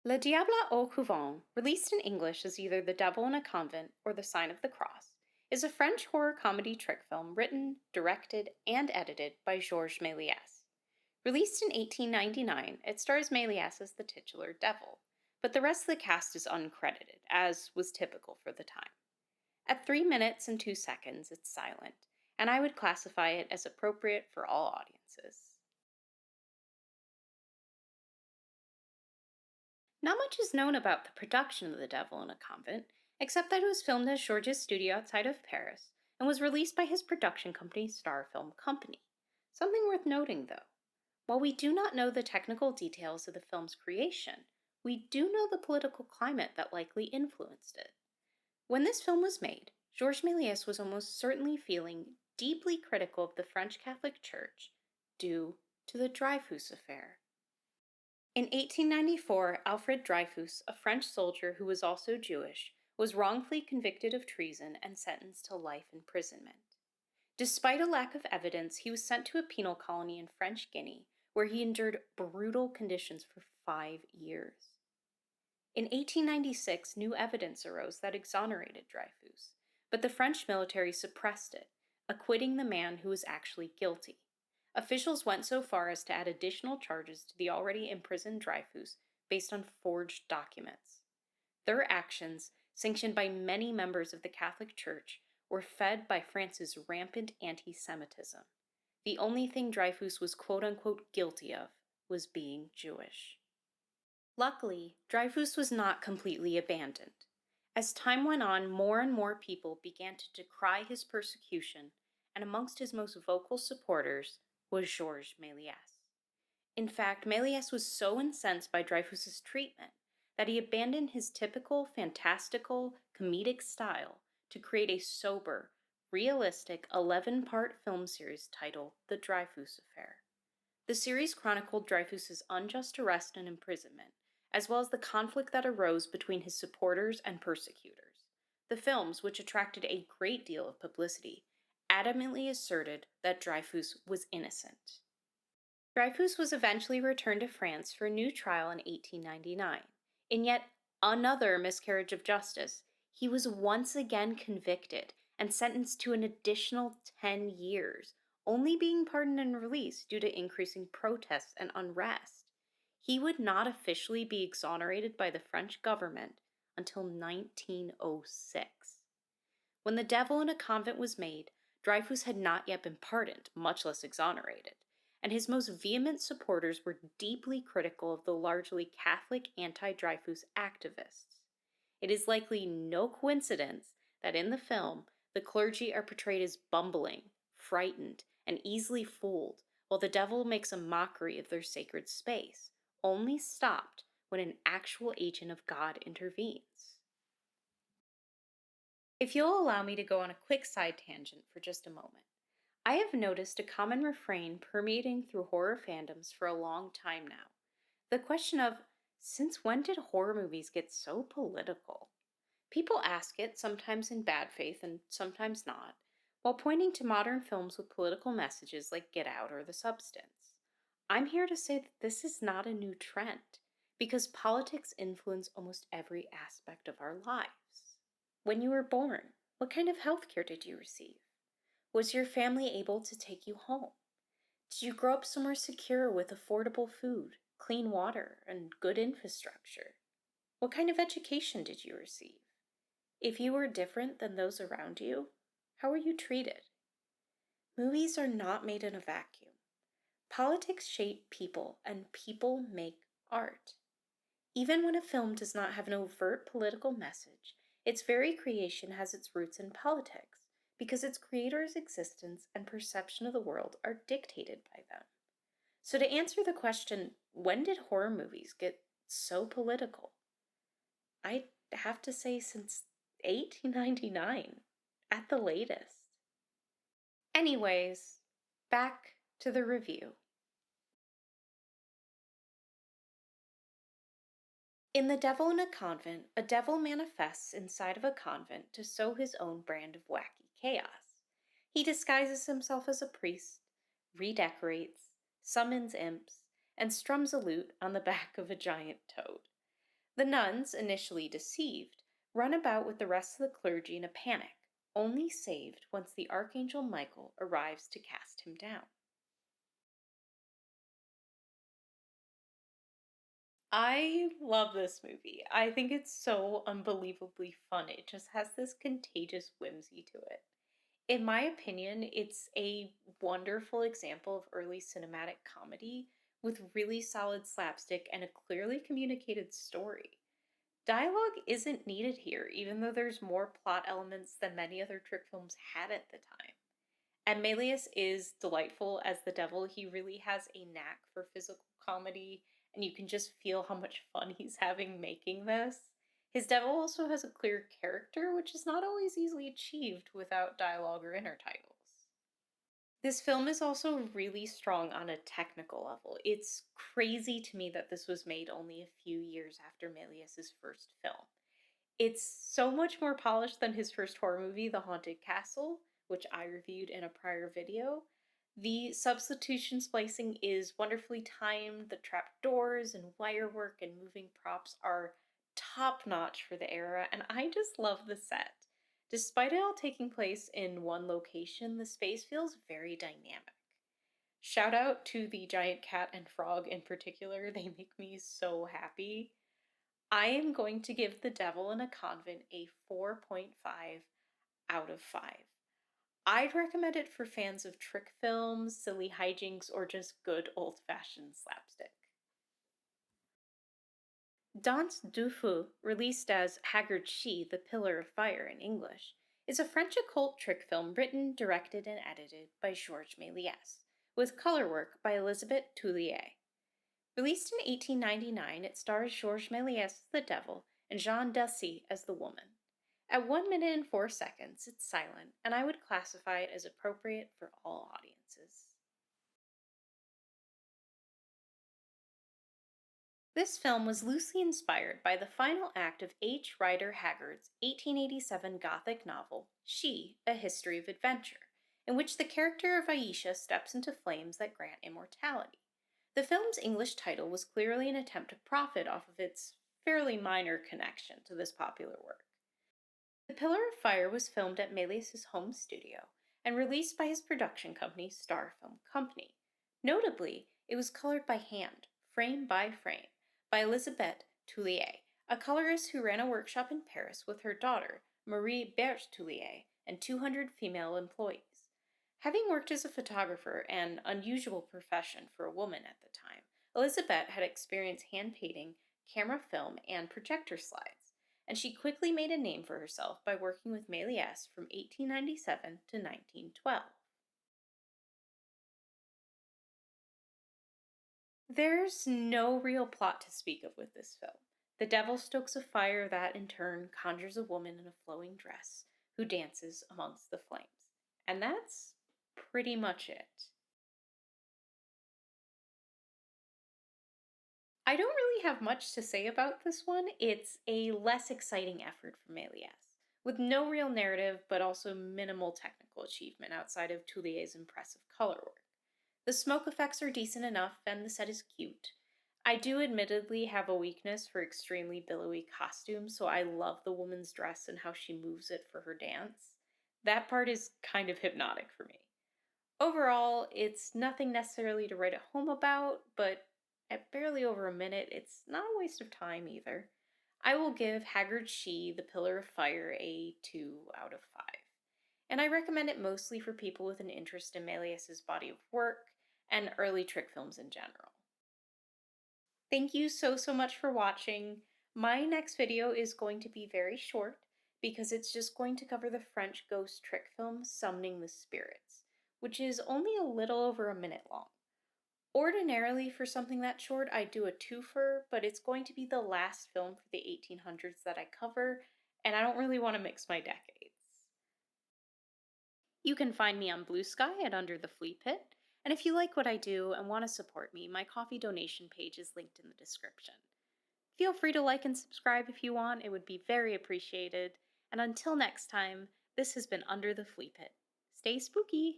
Le Diable au Couvent, released in English as either The Devil in a Convent or The Sign of the Cross, is a French horror comedy trick film written, directed, and edited by Georges Méliès. Released in 1899, it stars Méliès as the titular devil, but the rest of the cast is uncredited, as was typical for the time. At 3 minutes and 2 seconds, it's silent, and I would classify it as appropriate for all audiences. Not much is known about the production of The Devil in a Convent, except that it was filmed at Georges' studio outside of Paris and was released by his production company, Star Film Company. Something worth noting, though. While we do not know the technical details of the film's creation, we do know the political climate that likely influenced it. When this film was made, Georges Méliès was almost certainly feeling deeply critical of the French Catholic Church due to the Dreyfuss Affair. In 1894, Alfred Dreyfuss, a French soldier who was also Jewish, was wrongfully convicted of treason and sentenced to life imprisonment. Despite a lack of evidence, he was sent to a penal colony in French Guiana, where he endured brutal conditions for 5 years. In 1896, new evidence arose that exonerated Dreyfuss, but the French military suppressed it, acquitting the man who was actually guilty. Officials went so far as to add additional charges to the already imprisoned Dreyfuss based on forged documents. Their actions, sanctioned by many members of the Catholic Church, were fed by France's rampant anti-Semitism. The only thing Dreyfuss was quote-unquote guilty of was being Jewish. Luckily, Dreyfuss was not completely abandoned. As time went on, more and more people began to decry his persecution, and amongst his most vocal supporters was Georges Méliès. In fact, Méliès was so incensed by Dreyfuss's treatment that he abandoned his typical fantastical, comedic style to create a sober, realistic 11-part film series titled The Dreyfuss Affair. The series chronicled Dreyfuss's unjust arrest and imprisonment, as well as the conflict that arose between his supporters and persecutors. The films, which attracted a great deal of publicity, adamantly asserted that Dreyfuss was innocent. Dreyfuss was eventually returned to France for a new trial in 1899. In yet another miscarriage of justice, he was once again convicted and sentenced to an additional 10 years, only being pardoned and released due to increasing protests and unrest. He would not officially be exonerated by the French government until 1906. When The Devil in a Convent was made, Dreyfuss had not yet been pardoned, much less exonerated, and his most vehement supporters were deeply critical of the largely Catholic anti-Dreyfuss activists. It is likely no coincidence that in the film, the clergy are portrayed as bumbling, frightened, and easily fooled, while the devil makes a mockery of their sacred space, only stopped when an actual agent of God intervenes. If you'll allow me to go on a quick side tangent for just a moment, I have noticed a common refrain permeating through horror fandoms for a long time now. The question of, since when did horror movies get so political? People ask it, sometimes in bad faith and sometimes not, while pointing to modern films with political messages like Get Out or The Substance. I'm here to say that this is not a new trend, because politics influence almost every aspect of our lives. When you were born, what kind of health care did you receive? Was your family able to take you home? Did you grow up somewhere secure with affordable food, clean water, and good infrastructure? What kind of education did you receive? If you were different than those around you, how were you treated? Movies are not made in a vacuum. Politics shape people, and people make art. Even when a film does not have an overt political message, its very creation has its roots in politics, because its creator's existence and perception of the world are dictated by them. So to answer the question, when did horror movies get so political? I'd have to say since 1899, at the latest. Anyways, back to the review. In The Devil in a Convent, a devil manifests inside of a convent to sow his own brand of wacky chaos. He disguises himself as a priest, redecorates, summons imps, and strums a lute on the back of a giant toad. The nuns, initially deceived, run about with the rest of the clergy in a panic, only saved once the Archangel Michael arrives to cast him down. I love this movie. I think it's so unbelievably fun. It just has this contagious whimsy to it. In my opinion, it's a wonderful example of early cinematic comedy with really solid slapstick and a clearly communicated story. Dialogue isn't needed here, even though there's more plot elements than many other trick films had at the time. And Méliès is delightful as the devil. He really has a knack for physical comedy, and you can just feel how much fun he's having making this. His devil also has a clear character, which is not always easily achieved without dialogue or intertitles. This film is also really strong on a technical level. It's crazy to me that this was made only a few years after Méliès's first film. It's so much more polished than his first horror movie, The Haunted Castle, which I reviewed in a prior video. The substitution splicing is wonderfully timed, the trapdoors and wire work and moving props are top notch for the era, and I just love the set. Despite it all taking place in one location, the space feels very dynamic. Shout out to the giant cat and frog in particular, they make me so happy. I am going to give The Devil in a Convent a 4.5 out of 5. I'd recommend it for fans of trick films, silly hijinks, or just good old fashioned slapstick. Danse du Feu, released as Haggard She, The Pillar of Fire in English, is a French occult trick film written, directed, and edited by Georges Méliès, with color work by Elisabeth Toulier. Released in 1899, it stars Georges Méliès as the devil and Jeanne Delsy as the woman. At 1 minute and 4 seconds, it's silent, and I would classify it as appropriate for all audiences. This film was loosely inspired by the final act of H. Rider Haggard's 1887 Gothic novel, She, A History of Adventure, in which the character of Aisha steps into flames that grant immortality. The film's English title was clearly an attempt to profit off of its fairly minor connection to this popular work. The Pillar of Fire was filmed at Méliès' home studio and released by his production company, Star Film Company. Notably, it was colored by hand, frame by frame, by Elisabeth Toulier, a colorist who ran a workshop in Paris with her daughter, Marie Berthe Toulier, and 200 female employees. Having worked as a photographer, an unusual profession for a woman at the time, Elisabeth had experience hand painting, camera film, and projector slides, and she quickly made a name for herself by working with Méliès from 1897 to 1912. There's no real plot to speak of with this film. The devil stokes a fire that, in turn, conjures a woman in a flowing dress who dances amongst the flames. And that's pretty much it. I don't really have much to say about this one. It's a less exciting effort from Méliès, with no real narrative but also minimal technical achievement outside of Toulier's impressive color work. The smoke effects are decent enough, and the set is cute. I do admittedly have a weakness for extremely billowy costumes, so I love the woman's dress and how she moves it for her dance. That part is kind of hypnotic for me. Overall, it's nothing necessarily to write at home about, but at barely over a minute, it's not a waste of time either. I will give Haggard She, The Pillar of Fire, a 2 out of 5. And I recommend it mostly for people with an interest in Méliès' body of work and early trick films in general. Thank you so much for watching. My next video is going to be very short because it's just going to cover the French ghost trick film Summoning the Spirits, which is only a little over a minute long. Ordinarily, for something that short, I do a twofer, but it's going to be the last film for the 1800s that I cover, and I don't really want to mix my decades. You can find me on Blue Sky at Under the Fleapit, and if you like what I do and want to support me, my coffee donation page is linked in the description. Feel free to like and subscribe if you want, it would be very appreciated. And until next time, this has been Under the Fleapit. Stay spooky!